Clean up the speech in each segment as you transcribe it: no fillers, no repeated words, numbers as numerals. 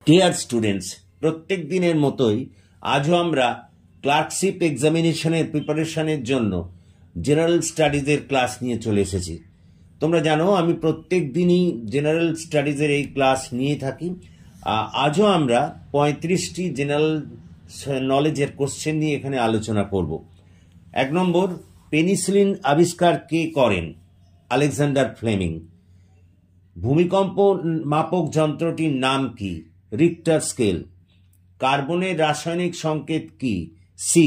Dear students, প্রত্যেক দিনের মতোই আজও আমরা ক্লার্কশিপ এক্সামিনেশনের প্রিপারেশনের জন্য জেনারেল স্টাডিজের ক্লাস নিয়ে চলে এসেছি। তোমরা জানো আমি প্রত্যেক দিনই জেনারেল স্টাডিজের এই ক্লাস নিয়ে থাকি। আজও আমরা 35টি জেনারেল নলেজের কোশ্চেন নিয়ে এখানে আলোচনা করব। 1 নম্বর, পেনিসিলিন আবিষ্কার কে করেন? Alexander Fleming. ভূমিকম্প মাপক যন্ত্রটির নাম কি? Richter scale. কার্বনের রাসায়নিক সংকেত কি? সি।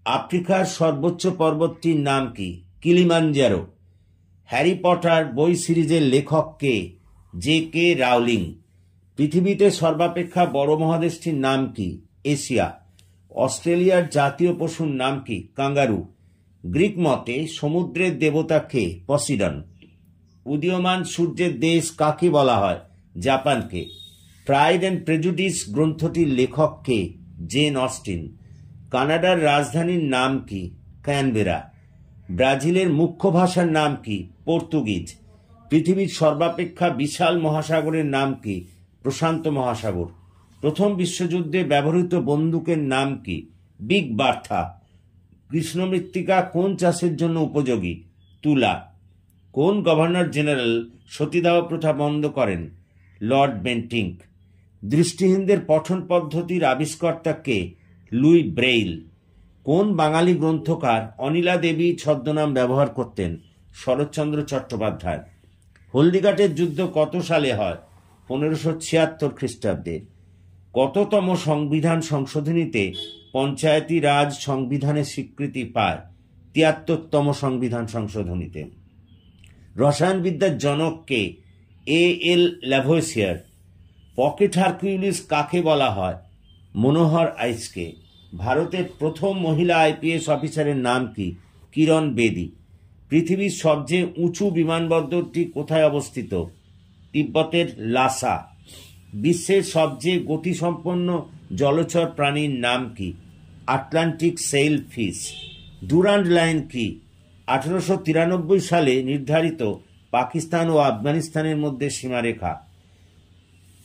আফ্রিকার সর্বোচ্চ পর্বতটির নাম কি? কিলিমানজারো। হ্যারি পটার বই সিরিজের লেখক কে? জে.কে. রাউলিং। পৃথিবীতে সর্বাপেক্ষা বড় মহাদেশটির নাম কি? এশিয়া। অস্ট্রেলিয়ার জাতীয় পশুর নাম কি? কাঙ্গারু। গ্রিক মতে সমুদ্রের দেবতা কে? পসিডন। উদীয়মান সূর্যের দেশ কাকে বলা হয়? জাপানকে। প্রাইড অ্যান্ড প্রেজুডিস গ্রন্থটির লেখক কে? Gen Austin. কানাডার রাজধানীর নাম কি? ক্যানবেরা। ব্রাজিলের মুখ্য ভাষার নাম কি? পর্তুগিজ। পৃথিবীর সর্বাপেক্ষা বিশাল মহাসাগরের নাম কি? প্রশান্ত মহাসাগর। প্রথম বিশ্বযুদ্ধে ব্যবহৃত বন্দুকের নাম কি? Big Bertha. কৃষ্ণ মৃত্তিকা কোন চাষের জন্য উপযোগী? তুলা। কোন গভর্নর জেনারেল সতীদাহ প্রথা বন্ধ করেন? Lord Bentinck. দৃষ্টিহীনদের পঠন পদ্ধতির আবিষ্কর্তা কে? Luis Braille. কোন বাঙালি গ্রন্থকার অনিলা দেবী ছদ্মনাম ব্যবহার করতেন? শরৎচন্দ্র চট্টোপাধ্যায়। হলদিঘাটের যুদ্ধ কত সালে হয়? 1576 খ্রিস্টাব্দে। কততম সংবিধান সংশোধনীতে পঞ্চায়েতি রাজ সংবিধানের স্বীকৃতি পায়? 73তম সংবিধান সংশোধনীতে। রসায়নবিদ্যার জনক কে? এ.এল. ল্যাভোইসিয়ার। পকেট হারকিউলিস কাকে বলা হয়? মনোহর আইচকে। ভারতের প্রথম মহিলা আইপিএস অফিসারের নাম কি? কিরণ বেদি। পৃথিবীর সবচেয়ে উঁচু বিমানবন্দরটি কোথায় অবস্থিত? তিব্বতের লাসা। বিশ্বের সবচেয়ে গতিসম্পন্ন জলচর প্রাণীর নাম কি? Atlantic sail fish. Durand line কি? 1893 সালে নির্ধারিত পাকিস্তান ও আফগানিস্তানের মধ্যে সীমারেখা।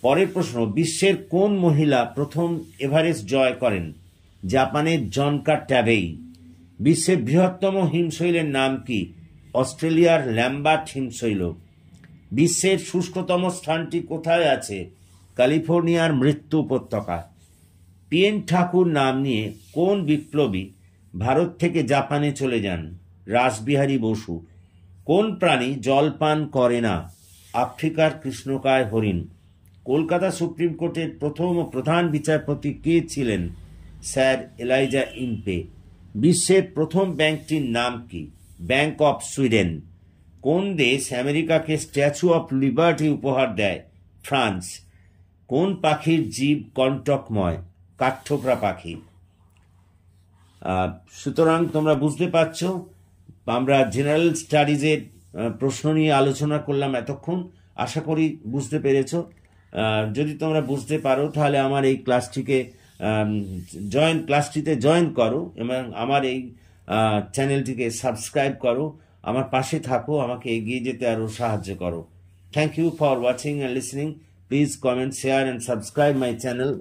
পরের প্রশ্ন, বিশ্বের কোন মহিলা প্রথম এভারেস্ট জয় করেন? জাপানের জনকা ট্যাবেই। বিশ্বের বৃহত্তম হিমশৈলের নাম কি? অস্ট্রেলিয়ার ল্যাম্বার্ট হিমশৈল। বিশ্বের শুষ্কতম স্থানটি কোথায় আছে? ক্যালিফোর্নিয়ার মৃত্যু উপত্যকা। পি.এন. ঠাকুর নাম নিয়ে কোন বিপ্লবী ভারত থেকে জাপানে চলে যান? রাসবিহারী বসু। কোন প্রাণী জল পান করে না? আফ্রিকার কৃষ্ণকায় হরিণ। কলকাতা সুপ্রিম কোর্টের প্রথম ও প্রধান বিচারপতি কে ছিলেন? Sir ELISA Impey. বিশ্বের প্রথম ব্যাংকটির নাম কি? Bank of Sweden. কোন দেশ আমেরিকাকে স্ট্যাচু অফ লিবার্টি উপহার দেয়? ফ্রান্স। কোন পাখির জীব কণ্টকময়? কাঠঠোকরা পাখি। সুতরাং তোমরা বুঝতে পারছ আমরা জেনারেল স্টাডিজের প্রশ্ন নিয়ে আলোচনা করলাম এতক্ষণ। আশা করি বুঝতে পেরেছ। যদি তোমরা বুঝতে পারো তাহলে আমার এই ক্লাসটিতে জয়েন করো এবং আমার এই চ্যানেলটিকে সাবস্ক্রাইব করো। আমার পাশে থাকো, আমাকে এগিয়ে যেতে আরও সাহায্য করো। Thank you for watching and listening. Please comment, share and subscribe my channel.